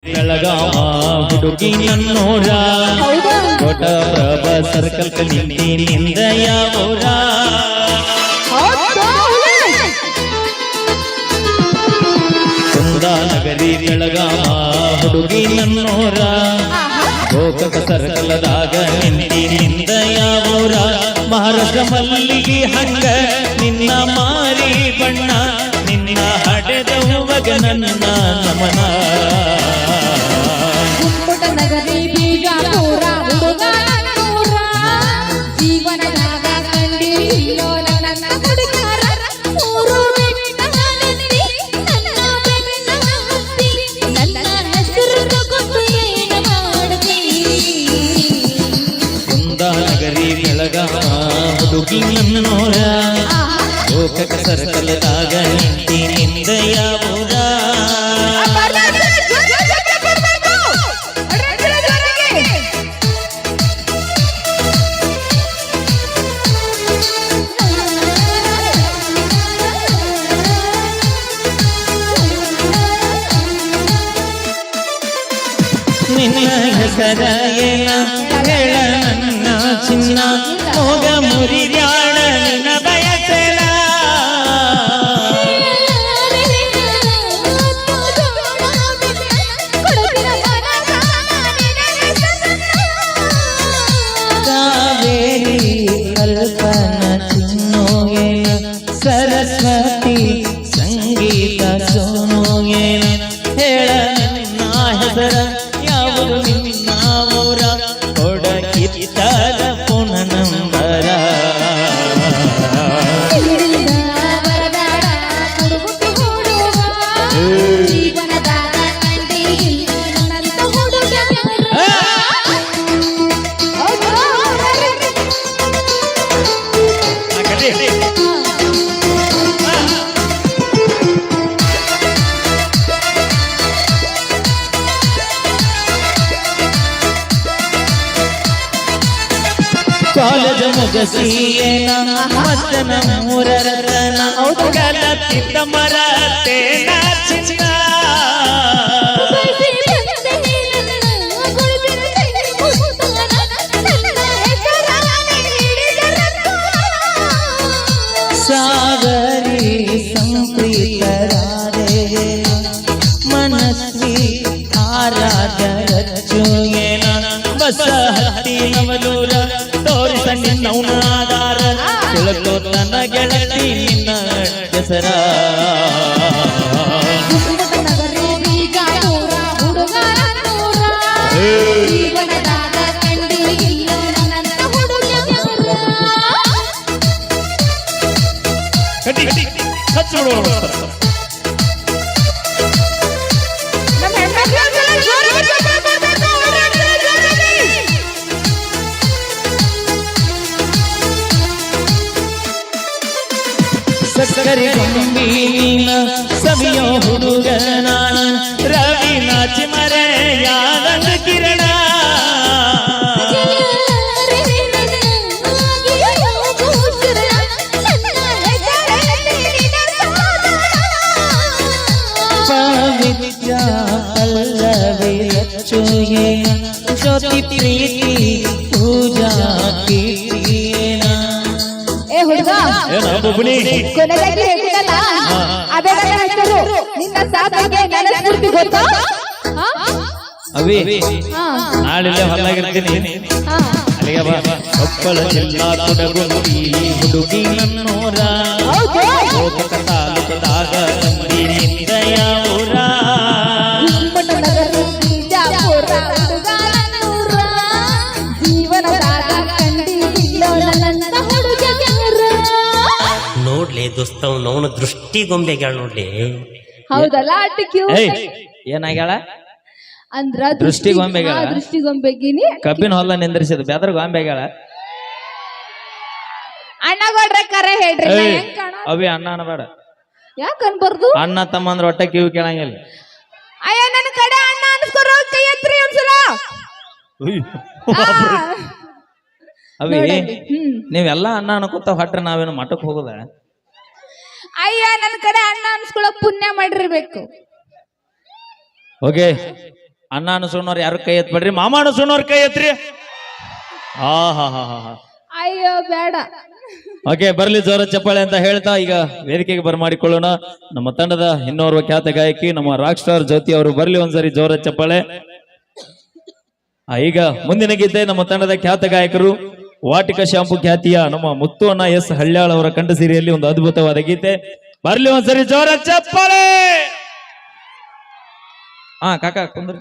ಬೆಳಗಾವ ಹುಡುಗಿ ನನ್ನೋರ ಕೋಟ ಪ್ರಭ ಸರ್ಕಲ್ ನಿಂದ ಯಾವೂರ ಕುಂದಾನಗರಿ ಬೆಳಗಾವ ಹುಡುಗಿ ನನ್ನೋರ ಗೋಕಕ ಸರ್ಕಲದಾಗ ನಿಂದ ಯಾವೂರ ಮಹಾರಾಷ್ಟ್ರ ಮಲ್ಲಿಗೆ ಹಂಗ ನಿನ್ನ ಮಾರಿ ಬಣ್ಣ ನಿನ್ನ ಹಡೆದವಗ ನನ್ನ ನಮನ ನಗರಿ ಬೀಜಾಪುರ ಹುಡುಗ ನನ್ನೂರ ಜೀವನದಾಗ ಕಂಡಿಲ್ಲೋ ನನ್ನ ಹುಡುಗರ ಮೂರು ಬೆಟ್ಟಗಳಲ್ಲಿ ನನ್ನ ಬೆನ್ನ ಹತ್ತಿ ನನ್ನ ಹೆಸರು ತಗೊಂಡು ಏನು ಮಾಡ್ತಿ ಕುಂದಾನಗರಿ ಬೆಳಗಾವ ಹುಡುಗಿ ನನ್ನೋರ ಗೋಕಕ ಸರ್ಕಲದಾಗ ನಿಂದ ಯಾವೂರ ನಿನ್ನ ಹೆಸರ ಏನ ಹೇಳ ನನ್ನ ಚಿನ್ನ ಹೋಗ ಮುರಿಯಾಳ ನಿನ್ನ ಬಯಸಲ ಕಾವೇರಿ ಕಲ್ಪನ ಚಿನ್ನೋ ಏನ ಸರಸ್ವತಿ ಸಂಗೀತ ಸೋನೋ ಏನ ಹೇಳ ನನ್ನ ಹೆಸರ ಯಾವುದು ನಿನ್ನ ಊರ ಕೊಡಗಿದ್ದಾಗ ಪುನ ನಂಬರ ಜೀವನದಾಗ ಕಂಡಿಲ್ಲೋ ನನ್ನ ಹುಡುಗರ ಕಾಲೇಜ್ ಮುಗಸಿಯೇನ ಮತ್ತನ ಮೂರರತನ ಗಲತಿದ್ದ ಮರತೇನ ಚಿನ್ನ ಸಾಗರಿ ಸಂಪ್ರೀತರಾದೆ ಮನಸ್ವಿ ಆರಾಧರಚ್ಚುಯೇನ ಬಸ ಹತ್ತಿ ನವಲೂರ ತೋರಿಸ ನಿನ್ನವನಾದಾರ ತಿಳ್ಕೋ ನನ್ನ ಗೆಳತಿ ನಿನ್ನ ಹೆಸರ ನಗರಿ ಬೀಜಾಪುರ ಹುಡುಗ ನನ್ನೂರ ಜೀವನದಾಗ ಕಂಡಿಲ್ಲೋ ನನ್ನ ಹುಡುಗರ ಸಕ್ಕರೆ ಗೊಂಬೀನ ಸವಿಯೋ ಹುಡುಗ ನಾನ ರವಿ ನಾಚಿ ಮರೆಯಾದ ಕಿರಣ ಪವಿತ್ರ ಪಲ್ಲವಿ ರಚ್ಚುಯೇನ ಜ್ಯೋತಿ ಪ್ರೀತಿ ಪೂಜಾ ಕೀರ್ತಿಯೇನ ಏ ಹುಡುಗ ಕೊನೆದಾಗಿ ಹೇಳ್ತೀನಲ್ಲ ಅದೇ ನನ್ನ ಹೆಸರು ನಿನ್ನ ಸಾಧನೆಗೆ ನನ್ನ ಸ್ಫೂರ್ತಿ ಗೊತ್ತಾ ಅವಿ ಹಾ ನಾಳಿಲ್ಲೇ ಹೊಲ್ಲಾಗಿರ್ತೀನಿ ಹಾ ಅಲ್ಲಿಗೆ ಬಾ ಕೊಪ್ಪಳ ಜಿಲ್ಲಾ ಕುಡಗುಂದಿ ಹುಡುಗಿ ನನ್ನೂರ ಗೋಕಕ ತಾಲೂಕದಾಗ ನಿಂದ ಯಾವೂರ ನಗರಿ ಬೀಜಾಪುರ ಹುಡುಗ ನನ್ನೂರ ಜೀವನದಾಗ ಕಂಡಿಲ್ಲೋ ನನ್ನ ಹುಡುಗರ ನೋಡ್ಲಿ ದೋಸ್ತ ಅವನ ದೃಷ್ಟಿಗೊಂಬೆಗಳು ನೋಡ್ಲಿ. ಹೌದಲ್ಲ ಅಟ್ಟು ಕ್ಯೂಟ್ ಏನಾಗ್ಯಾಳ ಅಂದ್ರ ದೃಷ್ಟಿಗೊಂಬೆಗಳ? ದೃಷ್ಟಿಗೊಂಬೆಗಿನಿ ಕಬ್ಬಿನ ಹೊಲ ನಿಂದ್ರಿಸಿದ ಬೆದರ್ ಗೊಂಬೆಗಳ ಅಣ್ಣಗೌಡ್ರ ಕರೆ ಹೇಳ್ರಿ ನಾ ಹೆಂಗ್ ಕಾಣ ಅವಿ ಅಣ್ಣ ಅನ್ಬೇಡ ಯಾಕೆ ಅನ್ಬಾರ್ದು ಅಣ್ಣ ತಮ್ಮ ಅಂದ್ರ ಒಟ್ಟ ಕಿವಿ ಕೇಳಂಗಿಲ್ಲ ಅಯ್ಯ ನನ್ನ ಕಡೆ ಅಣ್ಣ ಅನ್ಸ್ಕೊರೋ ಕೈ ಎತ್ರಿ ಒಂದ್ಸಲ ಅವಿ ನೋಡಲ್ಲಿ. ನೀವೆಲ್ಲ ಅಣ್ಣ ಅನ್ಕೋತ ಹೊಟ್ರೆ ನಾವೇನು ಮಠಕ್ ಹೋಗುದ ಅಯ್ಯ ನನ್ನ ಕಡೆ ಅಣ್ಣ ಅನ್ಸ್ಕೊಳಕ್ ಪುಣ್ಯ ಮಾಡಿರ್ಬೇಕು ಓಕೆ ಅಣ್ಣ ಅನ್ಸೋಣವ್ರು ಯಾರು ಕೈ ಎತ್ಬೇಡ್ರಿ, ಮಾಮ ಅನ್ಸೋಣವ್ರ ಕೈ ಎತ್ರಿ. ಹಾ ಹಾ ಹಾ ಹಾ ಹಾ. ಅಯ್ಯೋ ಬೇಡ. ಓಕೆ, ಬರ್ಲಿ ಜೋರ ಚಪ್ಪಾಳೆ ಅಂತ ಹೇಳ್ತಾ ಈಗ ವೇದಿಕೆಗೆ ಬರಮಾಡಿಕೊಳ್ಳೋಣ ನಮ್ಮ ತಂಡದ ಇನ್ನೋರ್ವ ಖ್ಯಾತ ಗಾಯಕಿ ನಮ್ಮ ರಾಕ್ ಸ್ಟಾರ್ ಜ್ಯೋತಿ ಅವರು. ಬರ್ಲಿ ಒಂದ್ಸರಿ ಜೋರ ಚಪ್ಪಾಳೆ. ಈಗ ಮುಂದಿನ ಗೀತೆ ನಮ್ಮ ತಂಡದ ಖ್ಯಾತ ಗಾಯಕರು ವಾಟಿಕ ಶಾಂಪು ಖ್ಯಾತಿಯ ನಮ್ಮ ಮುತ್ತು ಅಣ್ಣ ಎಸ್ ಹಳ್ಯಾಳ್ ಅವರ ಕಂಠ ಸಿರಿಯಲ್ಲಿ ಒಂದು ಅದ್ಭುತವಾದ ಗೀತೆ. ಬರ್ಲಿ ಒಂದ್ಸರಿ ಜೋರ ಚಪ್ಪಾಳೆ. ಹಾ ಕಾಕ ಕುಂದ್ರಿ.